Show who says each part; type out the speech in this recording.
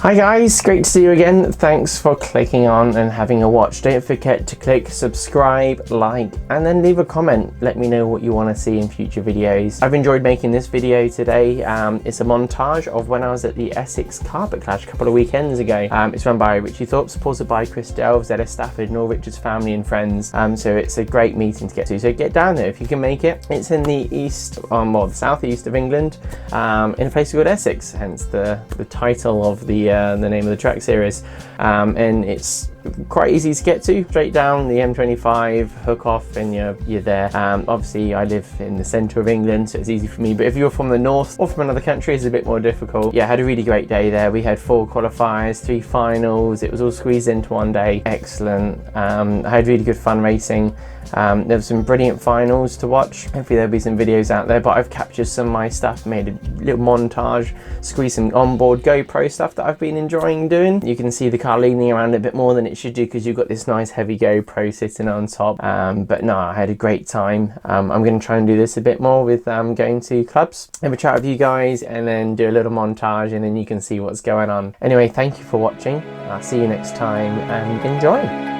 Speaker 1: Hi guys, great to see you again. Thanks for clicking on and having a watch. Don't forget to click subscribe, like, and then leave a comment. Let me know what you want to see in future videos. I've enjoyed making this video today. It's a montage of when I was at the Essex Carpet Clash a couple of weekends ago. It's run by Richard Thorpe, supported by Chris Delves, Zeta Stafford, and all Richard's family and friends. So it's a great meeting to get to. So get down there if you can make it. It's in the east, the southeast of England, in a place called Essex, hence the title of the name of the track series, and it's quite easy to get to. Straight down the M25, hook off, and you're there. Obviously I live in the centre of England, so it's easy for me, but if you're from the north or from another country, it's a bit more difficult. Yeah, I had a really great day there. We had 4 qualifiers, 3 finals. It was all squeezed into one day. Excellent. I had really good fun racing. There were some brilliant finals to watch. Hopefully there'll be some videos out there, but I've captured some of my stuff, made a little montage, squeezed some onboard GoPro stuff that I've been enjoying doing. You can see the car leaning around a bit more than it should do because you've got this nice heavy GoPro sitting on top. But no, I had a great time. I'm going to try and do this a bit more with going to clubs, have a chat with you guys, and then do a little montage, and then you can see what's going on. Anyway, thank you for watching. I'll see you next time, and enjoy.